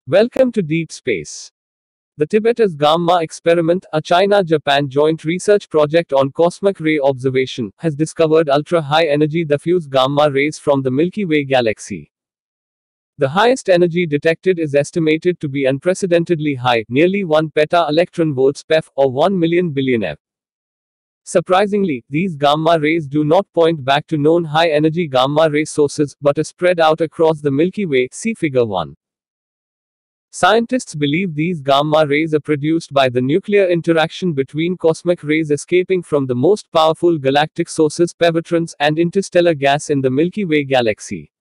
Welcome to Deep Space. The Tibetas Gamma experiment, a China-Japan joint research project on cosmic ray observation, has discovered ultra-high energy diffuse gamma rays from the Milky Way galaxy. The highest energy detected is estimated to be unprecedentedly high, nearly 1 peta-electron volts (PeV), or 1 million billion eV. Surprisingly, these gamma rays do not point back to known high-energy gamma ray sources, but are spread out across the Milky Way. See Figure 1. Scientists believe these gamma rays are produced by the nuclear interaction between cosmic rays escaping from the most powerful galactic sources, pevitrons, and interstellar gas in the Milky Way galaxy.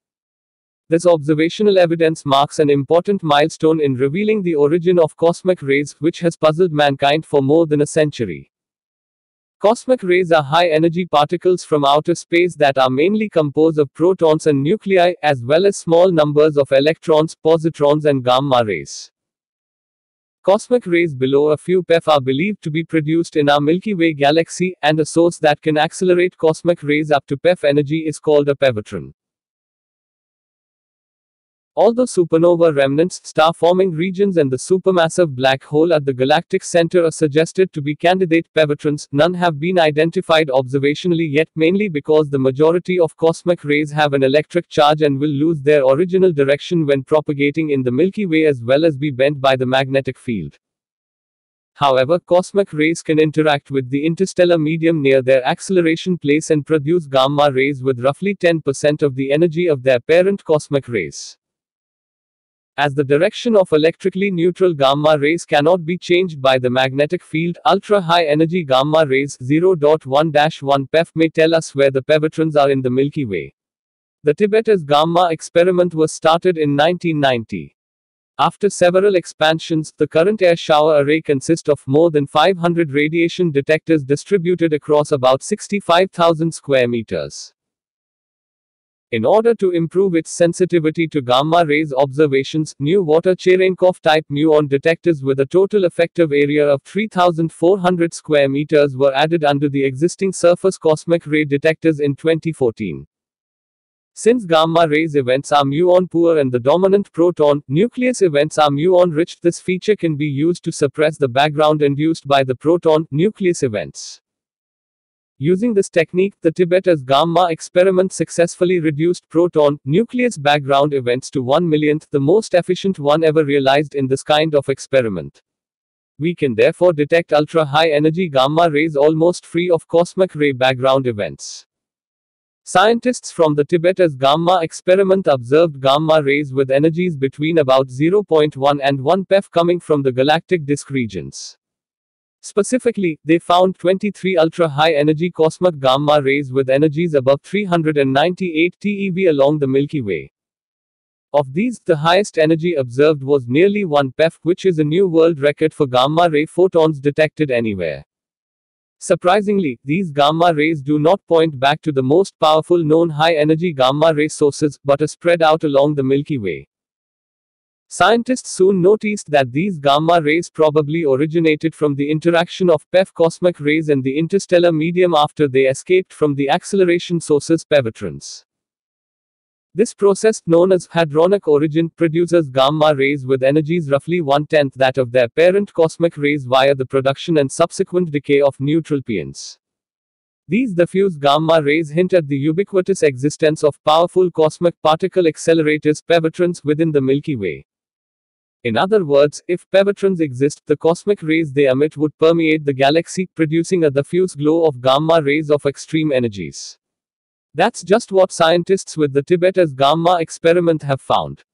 This observational evidence marks an important milestone in revealing the origin of cosmic rays, which has puzzled mankind for more than a century. Cosmic rays are high-energy particles from outer space that are mainly composed of protons and nuclei, as well as small numbers of electrons, positrons, and gamma rays. Cosmic rays below a few PeV are believed to be produced in our Milky Way galaxy, and a source that can accelerate cosmic rays up to PeV energy is called a pevitron. Although supernova remnants, star-forming regions and the supermassive black hole at the galactic center are suggested to be candidate pevitrons, none have been identified observationally yet, mainly because the majority of cosmic rays have an electric charge and will lose their original direction when propagating in the Milky Way, as well as be bent by the magnetic field. However, cosmic rays can interact with the interstellar medium near their acceleration place and produce gamma rays with roughly 10% of the energy of their parent cosmic rays. As the direction of electrically neutral gamma rays cannot be changed by the magnetic field, ultra-high energy gamma rays 0.1-1 PeV may tell us where the pevitrons are in the Milky Way. The Tibetas Gamma experiment was started in 1990. After several expansions, the current air shower array consists of more than 500 radiation detectors distributed across about 65,000 square meters. In order to improve its sensitivity to gamma rays observations, new water-Cherenkov-type muon detectors with a total effective area of 3,400 square meters were added under the existing surface cosmic ray detectors in 2014. Since gamma rays events are muon-poor and the dominant proton nucleus events are muon-rich, this feature can be used to suppress the background induced by the proton nucleus events. Using this technique, the Tibetas Gamma experiment successfully reduced proton nucleus background events to 1/1,000th, the most efficient one ever realized in this kind of experiment. We can therefore detect ultra-high energy gamma rays almost free of cosmic ray background events. Scientists from the Tibetas Gamma experiment observed gamma rays with energies between about 0.1 and 1 PeV coming from the galactic disk regions. Specifically, they found 23 ultra-high energy cosmic gamma rays with energies above 398 TeV along the Milky Way. Of these, the highest energy observed was nearly 1 PeV, which is a new world record for gamma ray photons detected anywhere. Surprisingly, these gamma rays do not point back to the most powerful known high-energy gamma ray sources, but are spread out along the Milky Way. Scientists soon noticed that these gamma rays probably originated from the interaction of PeV cosmic rays and the interstellar medium after they escaped from the acceleration sources pevitrons. This process, known as hadronic origin, produces gamma rays with energies roughly 1/10 that of their parent cosmic rays via the production and subsequent decay of neutral pions. These diffuse gamma rays hint at the ubiquitous existence of powerful cosmic particle accelerators, pevitrons, within the Milky Way. In other words, if pevitrons exist, the cosmic rays they emit would permeate the galaxy, producing a diffuse glow of gamma rays of extreme energies. That's just what scientists with the Tibetas Gamma experiment have found.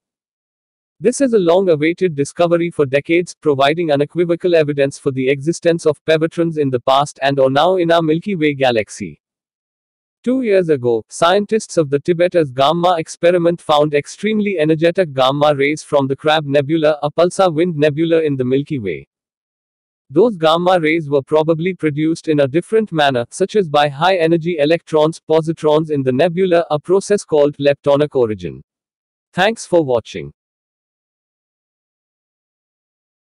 This is a long-awaited discovery for decades, providing unequivocal evidence for the existence of pevitrons in the past and or now in our Milky Way galaxy. 2 years ago, scientists of the Tibetas Gamma experiment found extremely energetic gamma rays from the Crab Nebula, a pulsar wind nebula in the Milky Way. Those gamma rays were probably produced in a different manner, such as by high-energy electrons, positrons in the nebula, a process called leptonic origin. Thanks for watching.